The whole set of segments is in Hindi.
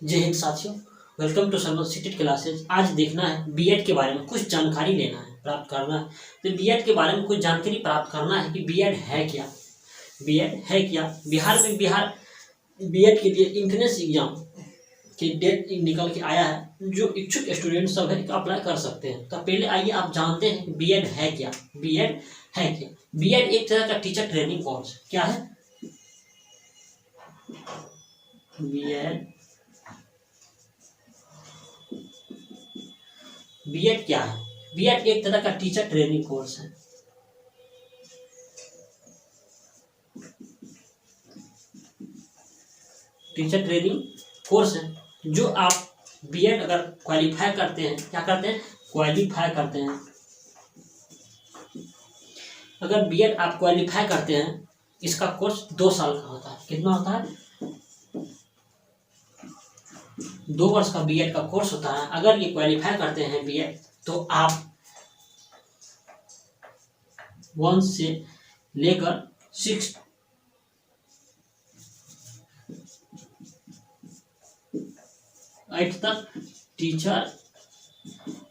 जय हिंद साथियों, वेलकम टू सरमन सिटेट क्लासेज। आज देखना है बीएड के बारे में कुछ जानकारी लेना है, प्राप्त करना है। तो बीएड के बारे में कुछ जानकारी प्राप्त करना है कि बीएड है क्या। बीएड है क्या, बिहार बीएड के लिए इंट्रेंस एग्जाम की डेट निकल के आया है। जो इच्छुक स्टूडेंट सब है अप्लाई कर सकते हैं। तो पहले आइए आप जानते हैं कि बीएड है क्या। बीएड है क्या? बीएड एक तरह का टीचर ट्रेनिंग कोर्स क्या है। बीएड क्या है? बीएड एक तरह का टीचर ट्रेनिंग कोर्स है। टीचर ट्रेनिंग कोर्स है जो आप बीएड अगर क्वालिफाई करते हैं, क्या करते हैं, क्वालिफाई करते हैं। अगर बीएड आप क्वालिफाई करते हैं, इसका कोर्स 2 साल का होता है। कितना होता है? 2 वर्ष का बीएड का कोर्स होता है। अगर ये क्वालिफाई करते हैं बीएड, तो आप 1 से लेकर 6 8 तक टीचर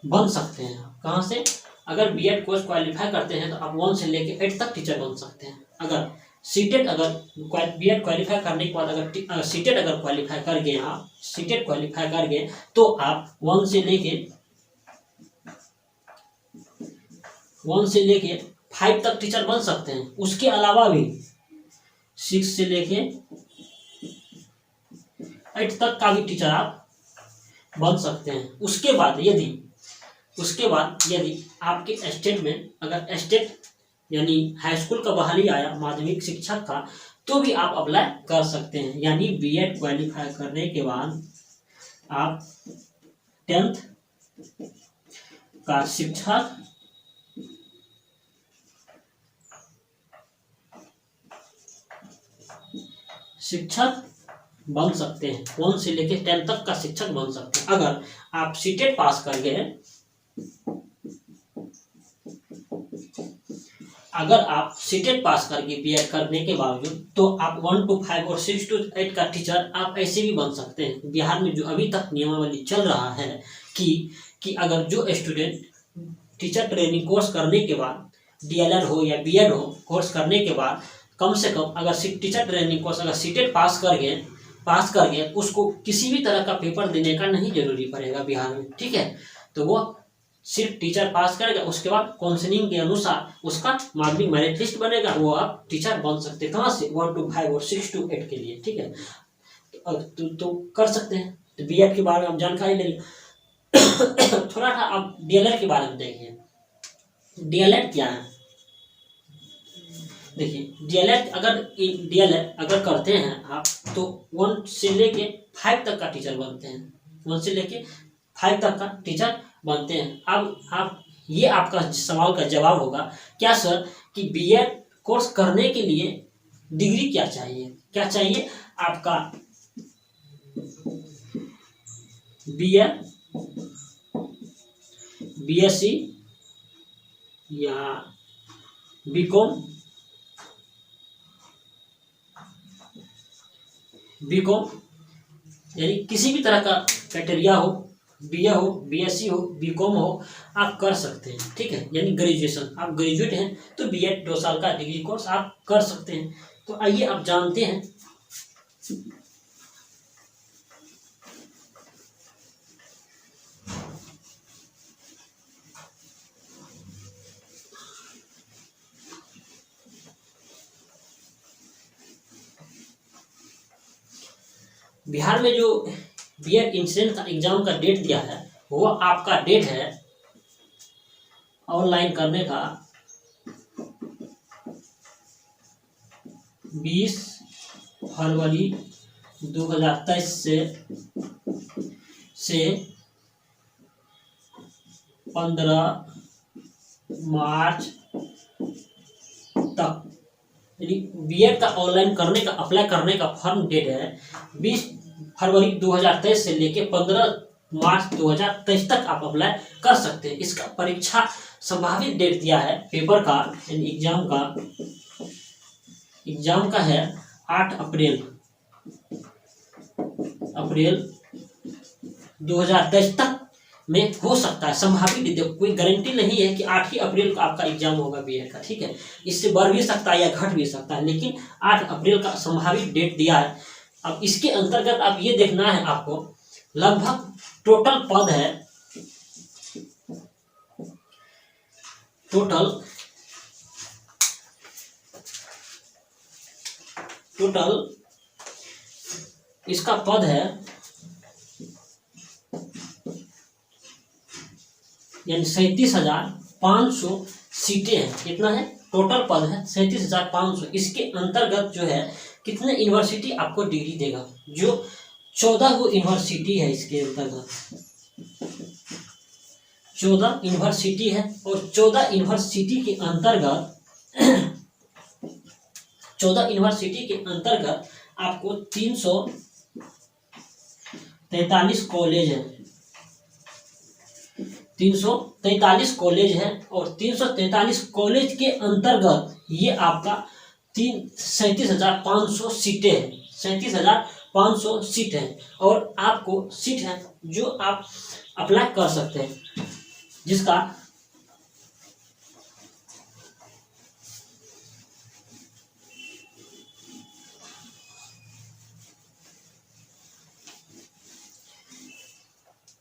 बन सकते हैं। कहाँ से? अगर बीएड कोर्स क्वालिफाई करते हैं तो आप 1 से लेकर 8 तक टीचर बन सकते हैं। अगर सीटेट बीएड क्वालिफाई करने के बाद अगर सीटेट अगर क्वालिफाई कर गए, आप सीटेट क्वालिफाई कर गए, तो आप 1 से लेके 5 तक टीचर बन सकते हैं। उसके अलावा भी 6 से लेके 8 तक का भी टीचर आप बन सकते हैं। उसके बाद यदि आपके स्टेट में अगर स्टेट यानी हाई स्कूल का बहाली आया, माध्यमिक शिक्षक का, तो भी आप अप्लाई कर सकते हैं। यानी बीएड क्वालिफाई करने के बाद आप 10th का शिक्षक बन सकते हैं। 1 से लेकर 10 तक का शिक्षक बन सकते हैं। अगर आप सीटेट पास कर गए, अगर आप सीटेट पास करके बीएड करने के बावजूद, तो आप 1 to 5 और 6 to 8 का टीचर आप ऐसे भी बन सकते हैं। बिहार में जो अभी तक नियमावली चल रहा है कि अगर जो स्टूडेंट टीचर ट्रेनिंग कोर्स करने के बाद, डीएलएड हो या बीएड हो, कोर्स करने के बाद कम से कम अगर टीचर ट्रेनिंग कोर्स अगर सीटेट पास कर गए, उसको किसी भी तरह का पेपर देने का नहीं जरूरी पड़ेगा बिहार में। ठीक है, तो वो सिर्फ टीचर पास करेगा, उसके बाद काउंसलिंग के अनुसार उसका माध्यमिक मेरिट लिस्ट बनेगा, वो आप टीचर बन सकते हैं। कहाँ से? 1 to 5 और 6 to 8 के लिए। ठीक है, तो कर सकते हैं। तो बीएड के बारे में आप जानकारी ले लें। थोड़ा सा आप डीएलएड के बारे में देखिए। डीएलएड क्या है? देखिए, डीएलएड अगर करते हैं आप, तो 1 से लेके 5 तक का टीचर बनते हैं। 1 से लेके 5 तक का टीचर बनते हैं। अब ये आपका सवाल का जवाब होगा, क्या सर कि बीएड कोर्स करने के लिए डिग्री क्या चाहिए? क्या चाहिए आपका? बीएससी या बीकॉम यानी किसी भी तरह का क्राइटेरिया हो, बीए हो, बीएससी हो, बीकॉम हो, आप कर सकते हैं। ठीक है, यानी ग्रेजुएशन, आप ग्रेजुएट हैं तो बीएड 2 साल का डिग्री कोर्स आप कर सकते हैं। तो आइए आप जानते हैं बिहार में जो बीएड इंट्रेंस एग्जाम का डेट दिया है, वो आपका डेट है ऑनलाइन करने का 20 फरवरी 2023 से 15 मार्च तक। यानी बीएड का ऑनलाइन करने का, अप्लाई करने का फॉर्म डेट है 20 फरवरी 2023 से लेके 15 मार्च 2023 तक आप अप्लाई कर सकते हैं। इसका परीक्षा संभावित डेट दिया है पेपर का, यानी एग्जाम का है 8 अप्रैल 2023 तक में हो सकता है, संभावित, कोई गारंटी नहीं है कि 8 ही अप्रैल को आपका एग्जाम होगा बीएड का, ठीक है। इससे बढ़ भी सकता है या घट भी सकता है, लेकिन 8 अप्रैल का संभावित डेट दिया है। अब इसके अंतर्गत आप ये देखना है आपको, लगभग टोटल पद है, टोटल इसका पद है, यानी 37,500 सीटें हैं। कितना है टोटल पद है? 37,500। इसके अंतर्गत जो है कितने यूनिवर्सिटी आपको डिग्री देगा? जो 14 गो यूनिवर्सिटी है, इसके अंतर्गत 14 यूनिवर्सिटी है, और 14 यूनिवर्सिटी के अंतर्गत 14 यूनिवर्सिटी के अंतर्गत आपको 343 कॉलेज है, 343 कॉलेज है, और 343 कॉलेज के अंतर्गत ये आपका 37,500 सीटें हैं, 37,500 सीट है, और आपको सीट है जो आप अप्लाई कर सकते हैं, जिसका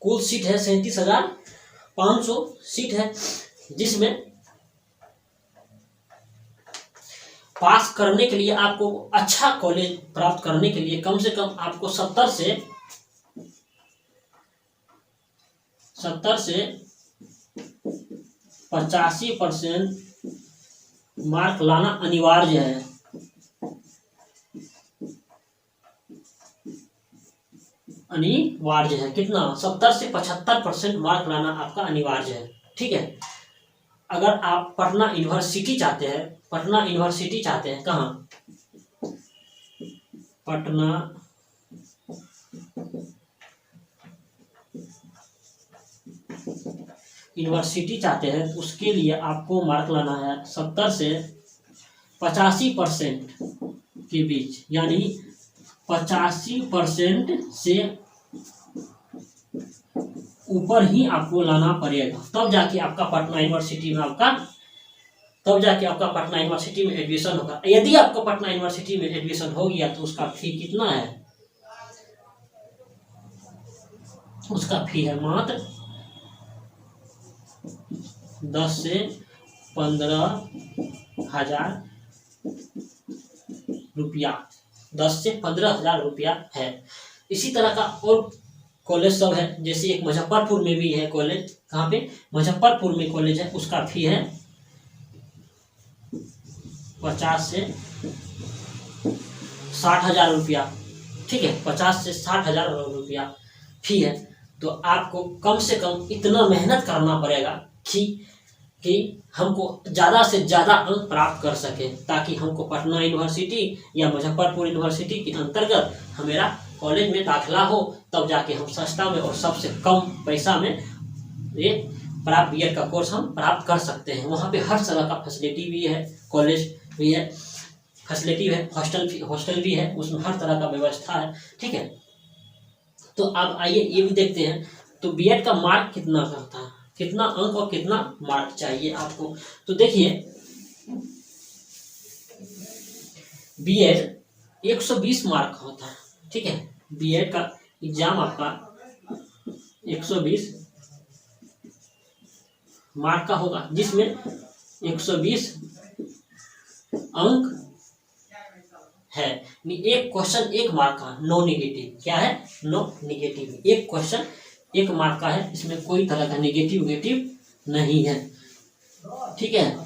कुल सीट है 37,500 सीट है, जिसमें पास करने के लिए आपको अच्छा कॉलेज प्राप्त करने के लिए कम से कम आपको 70 से 85% मार्क लाना अनिवार्य है। अनिवार्य है कितना? 70 से 75% मार्क लाना आपका अनिवार्य है, ठीक है। अगर आप पटना यूनिवर्सिटी चाहते हैं, पटना यूनिवर्सिटी चाहते हैं, कहाँ? पटना यूनिवर्सिटी चाहते हैं, तो उसके लिए आपको मार्क लाना है 70 से 85% के बीच, यानी 85% से ऊपर ही आपको लाना पड़ेगा, तब जाके आपका पटना यूनिवर्सिटी में एडमिशन होगा। यदि आपको पटना यूनिवर्सिटी में एडमिशन हो गया तो उसका फी कितना है? उसका फी है मात्र 10 से 15,000 रुपया, 10 से 15,000 रुपया है। इसी तरह का और कॉलेज सब है, जैसे एक मुजफ्फरपुर में भी है कॉलेज। कहाँ पे? मुजफ्फरपुर में कॉलेज है, उसका फी है 50 से 60,000 रुपया, ठीक है। 50 से 60,000 रुपया फी है। तो आपको कम से कम इतना मेहनत करना पड़ेगा कि हमको ज़्यादा से ज़्यादा अंक प्राप्त कर सके, ताकि हमको पटना यूनिवर्सिटी या मुजफ्फरपुर यूनिवर्सिटी के अंतर्गत हमारा कॉलेज में दाखिला हो, तब जाके हम सस्ता में और सबसे कम पैसा में ये प्राप्त बीएड का कोर्स हम प्राप्त कर सकते हैं। वहाँ पे हर तरह का फैसिलिटी भी है, कॉलेज भी है, फैसिलिटी है, हॉस्टल भी है, उसमें हर तरह का व्यवस्था है, ठीक है। तो अब आइए ये भी देखते हैं, तो बीएड का मार्क कितना करता है, कितना अंक और कितना मार्क चाहिए आपको। तो देखिए बीएड 120 मार्क होता है, ठीक है। बीएड का एग्जाम आपका 120 मार्क का होगा, जिसमें 120 अंक है। एक क्वेश्चन 1 मार्क का, नो नेगेटिव। क्या है? No negative. एक क्वेश्चन 1 मार्क का है, इसमें कोई तरह का नेगेटिव नहीं है, ठीक है।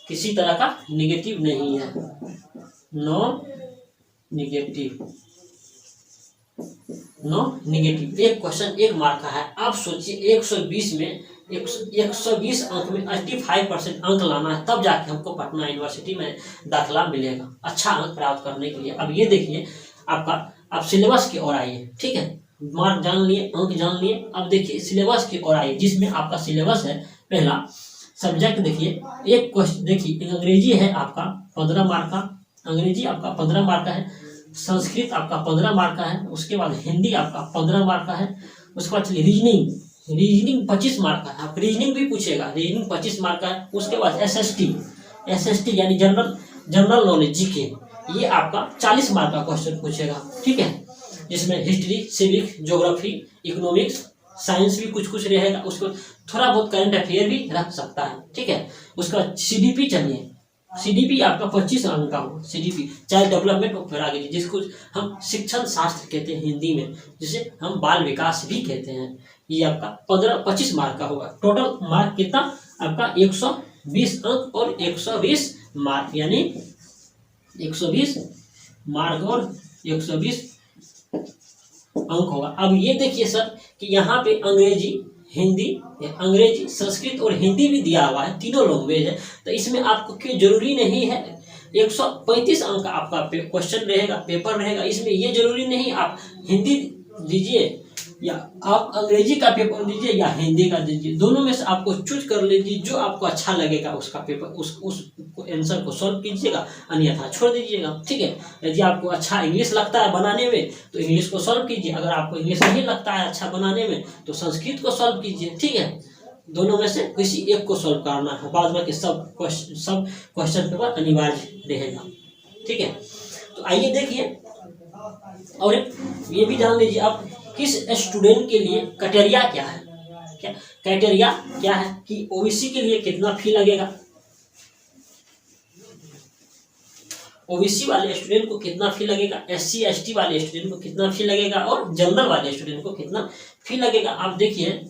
किसी तरह का नेगेटिव नहीं है, नो नेगेटिव। एक क्वेश्चन 1 मार्क का है। आप सोचिए 120 में 120 अंक में 85% अंक लाना है, तब जाके हमको पटना यूनिवर्सिटी में दाखिला मिलेगा, अच्छा अंक प्राप्त करने के लिए। अब ये देखिए आप सिलेबस की ओर आइए, ठीक है। मार्क जान लिए, अंक जान लिए, अब देखिए सिलेबस की ओर आइए, जिसमें आपका सिलेबस है पहला सब्जेक्ट। देखिए एक क्वेश्चन, देखिए अंग्रेजी है आपका 15 मार्क का, अंग्रेजी आपका 15 मार्क का है। संस्कृत आपका 15 मार्क का है, उसके बाद हिंदी आपका 15 मार्क का है, उसके बाद चलिए रीजनिंग 25 मार्क का है, आप रीजनिंग भी पूछेगा, रीजनिंग 25 मार्क का है। उसके बाद एसएसटी यानी जनरल नॉलेज जीके, ये आपका 40 मार्क का क्वेश्चन पूछेगा, ठीक है, जिसमें history, civic, geography, economics, science भी कुछ रहेगा, उसको थोड़ा बहुत करंट अफेयर भी रख सकता है, ठीक है। उसका सीडीपी, चलिए सीडीपी आपका 25 अंक का हो, सीडीपी चाइल्ड डेवलपमेंट और आगे जिसको हम शिक्षण शास्त्र कहते हैं हिंदी में, जिसे हम बाल विकास भी कहते हैं, ये आपका 25 मार्क का होगा। टोटल मार्क कितना आपका 120 अंक और 120 मार्क, यानी 120 मार्क और 120 अंक होगा। अब ये देखिए सर कि यहाँ पे अंग्रेजी, संस्कृत और हिंदी भी दिया हुआ है, तीनों लैंग्वेज है, तो इसमें आपको क्यों जरूरी नहीं है 135 अंक का आपका क्वेश्चन रहेगा, पेपर रहेगा, इसमें ये जरूरी नहीं आप हिंदी दीजिए या आप अंग्रेजी का पेपर दीजिए या हिंदी का दीजिए, दोनों में से आपको चूज कर लीजिए जो आपको अच्छा लगेगा, उसका पेपर उस आंसर को सॉल्व कीजिएगा, अन्यथा छोड़ दीजिएगा, ठीक है। यदि आपको अच्छा इंग्लिश लगता है बनाने में तो इंग्लिश को सॉल्व कीजिए, अगर आपको इंग्लिश नहीं लगता है अच्छा बनाने में तो संस्कृत को सॉल्व कीजिए, ठीक है। दोनों में से किसी एक को सॉल्व करना है, बाद में सब क्वेश्चन पेपर अनिवार्य रहेगा, ठीक है। तो आइए देखिए, और ये भी जान लीजिए आप किस स्टूडेंट के लिए क्राइटेरिया क्या है, क्राइटेरिया क्या है कि ओबीसी के लिए कितना फी लगेगा, ओबीसी वाले स्टूडेंट को कितना फी लगेगा, एससी एसटी वाले स्टूडेंट को कितना फी लगेगा और जनरल वाले स्टूडेंट को कितना फी लगेगा। आप देखिए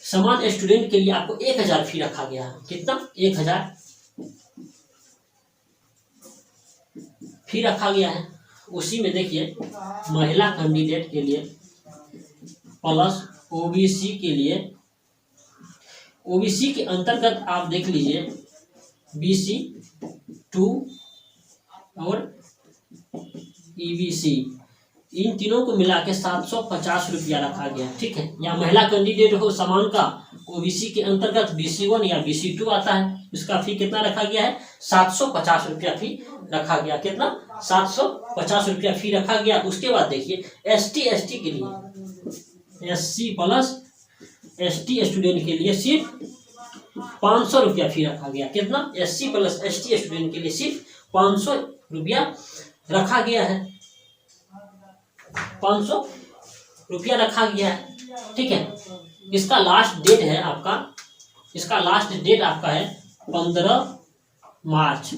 समान स्टूडेंट के लिए आपको 1000 फी रखा गया है, कितना 1000 फी रखा गया है। उसी में देखिए महिला कैंडिडेट के लिए प्लस ओबीसी के लिए, ओबीसी के अंतर्गत आप देख लीजिए बीसी 2 और ईबीसी, इन तीनों को मिला के 750 रुपया रखा गया, ठीक है। या महिला कैंडिडेट हो समान का, ओबीसी के अंतर्गत BC1 या BC2 आता है, इसका फी कितना रखा गया है 750 रुपया फी रखा गया, कितना 750 रुपया फी रखा गया। उसके बाद देखिए ST के लिए, SC प्लस ST स्टूडेंट के लिए सिर्फ 500 रुपया फी रखा गया, कितना SC प्लस ST स्टूडेंट के लिए सिर्फ 500 रुपया रखा गया है, 500 रुपया रखा गया है, ठीक है। इसका लास्ट डेट है आपका, है 15 मार्च।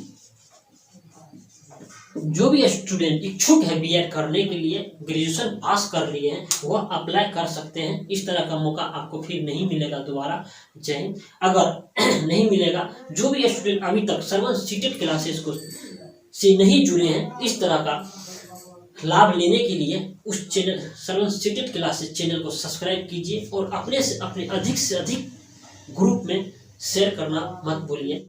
जो भी स्टूडेंट इच्छुक है बीएड करने के लिए, ग्रेजुएशन पास कर लिए हैं, वह अप्लाई कर सकते हैं। इस तरह का मौका आपको फिर नहीं मिलेगा दोबारा। जय हिंद। अगर नहीं मिलेगा, जो भी स्टूडेंट अभी तक सर्वन सीटेड क्लासेस को से नहीं जुड़े हैं, इस तरह का लाभ लेने के लिए उस channel servant seated classes channel को सब्सक्राइब कीजिए और अपने से अपने अधिक से अधिक ग्रुप में शेयर करना मत भूलिए।